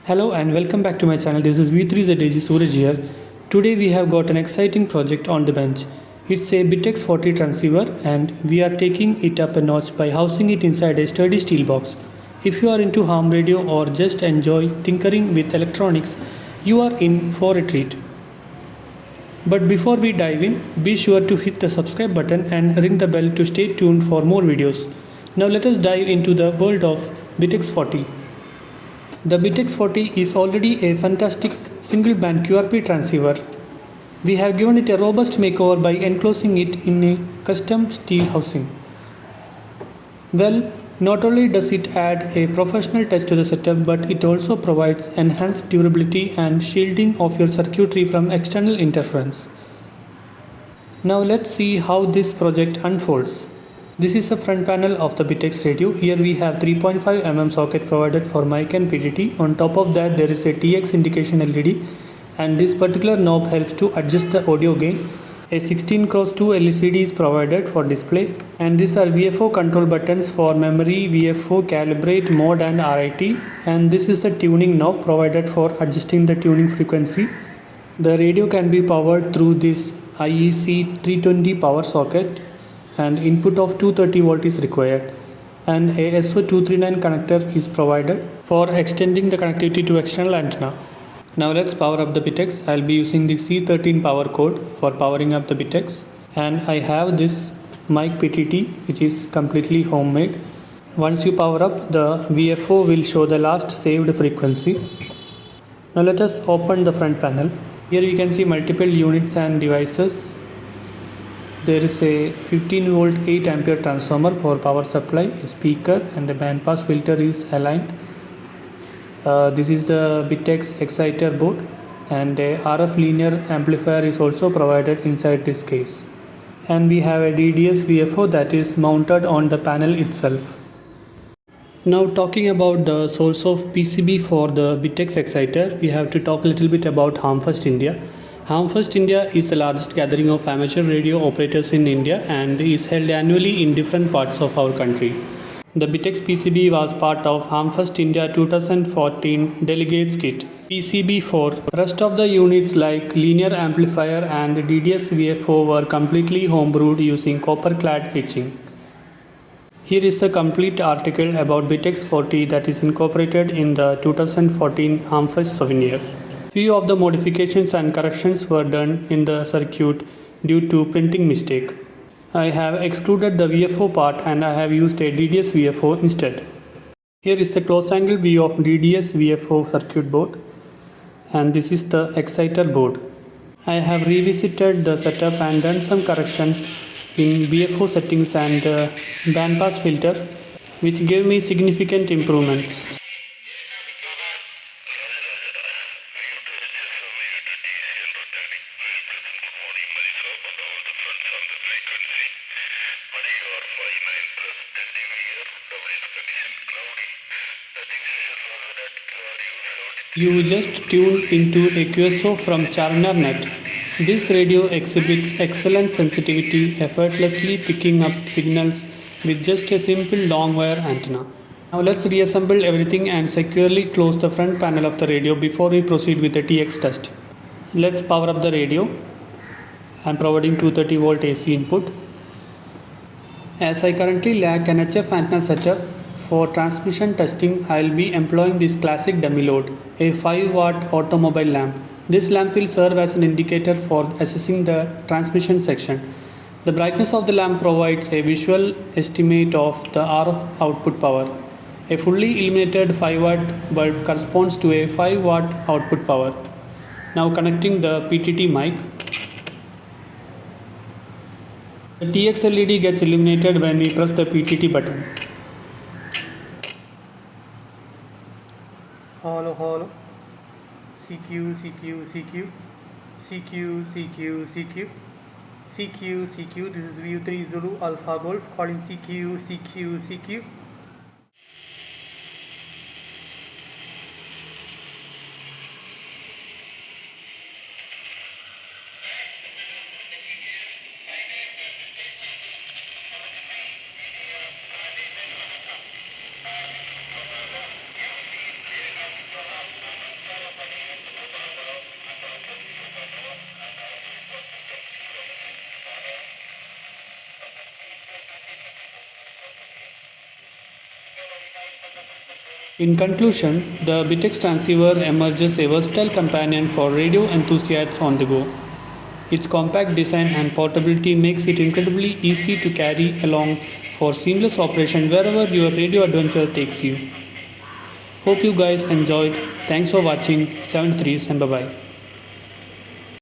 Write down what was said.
Hello and welcome back to my channel. This is V3ZAG Suraj here. Today we have got an exciting project on the bench. It's a BITX 40 transceiver and we are taking it up a notch by housing it inside a sturdy steel box. If you are into ham radio or just enjoy tinkering with electronics, you are in for a treat. But before we dive in, be sure to hit the subscribe button and ring the bell to stay tuned for more videos. Now let us dive into the world of BITX 40. The BITX 40 is already a fantastic single-band QRP transceiver. We have given it a robust makeover by enclosing it in a custom steel housing. Well, not only does it add a professional touch to the setup, but it also provides enhanced durability and shielding of your circuitry from external interference. Now let's see how this project unfolds. This is the front panel of the BITX radio. Here we have 3.5 mm socket provided for mic and PTT. On top of that there is a TX indication LED and this particular knob helps to adjust the audio gain. A 16x2 LCD is provided for display and these are VFO control buttons for memory, VFO, calibrate, mode and RIT, and this is the tuning knob provided for adjusting the tuning frequency. The radio can be powered through this IEC 320 power socket and input of 230 volt is required, and a SO239 connector is provided for extending the connectivity to external antenna. Now let's power up the BITX. I'll be using the C13 power cord for powering up the BITX, and I have this mic PTT which is completely homemade. Once you power up, the VFO will show the last saved frequency. Now let us open the front panel. Here you can see multiple units and devices. There is a 15 volt 8 ampere transformer for power supply, a speaker and a band pass filter is aligned. This is the BITX exciter board and a RF linear amplifier is also provided inside this case. And we have a DDS VFO that is mounted on the panel itself. Now talking about the source of PCB for the BITX exciter, we have to talk a little bit about Hamfest India. Hamfest India is the largest gathering of amateur radio operators in India and is held annually in different parts of our country. The BITX PCB was part of Hamfest India 2014 delegates kit. PCB for rest of the units like linear amplifier and DDS VFO were completely homebrewed using copper clad etching. Here is the complete article about BITX 40 that is incorporated in the 2014 Hamfest souvenir. Few of the modifications and corrections were done in the circuit due to printing mistake. I have excluded the VFO part and I have used a DDS VFO instead. Here is the close angle view of DDS VFO circuit board, and this is the exciter board. I have revisited the setup and done some corrections in VFO settings and bandpass filter, which gave me significant improvements. You just tuned into a QSO from CharnarNet. This radio exhibits excellent sensitivity, effortlessly picking up signals with just a simple long wire antenna. Now let's reassemble everything and securely close the front panel of the radio before we proceed with the TX test. Let's power up the radio. I'm providing 230 volt AC input. As I currently lack an HF antenna setup, for transmission testing, I will be employing this classic dummy load, a 5 watt automobile lamp. This lamp will serve as an indicator for assessing the transmission section. The brightness of the lamp provides a visual estimate of the RF output power. A fully illuminated 5 watt bulb corresponds to a 5 watt output power. Now connecting the PTT mic. The TX LED gets illuminated when we press the PTT button. Hello, CQ, CQ, CQ, CQ, CQ, CQ, CQ, CQ, this is VU3 Zulu Alpha Golf calling CQ, CQ, CQ. In conclusion, the BITX transceiver emerges a versatile companion for radio enthusiasts on the go. Its compact design and portability makes it incredibly easy to carry along for seamless operation wherever your radio adventure takes you. Hope you guys enjoyed. Thanks for watching 73s and bye bye.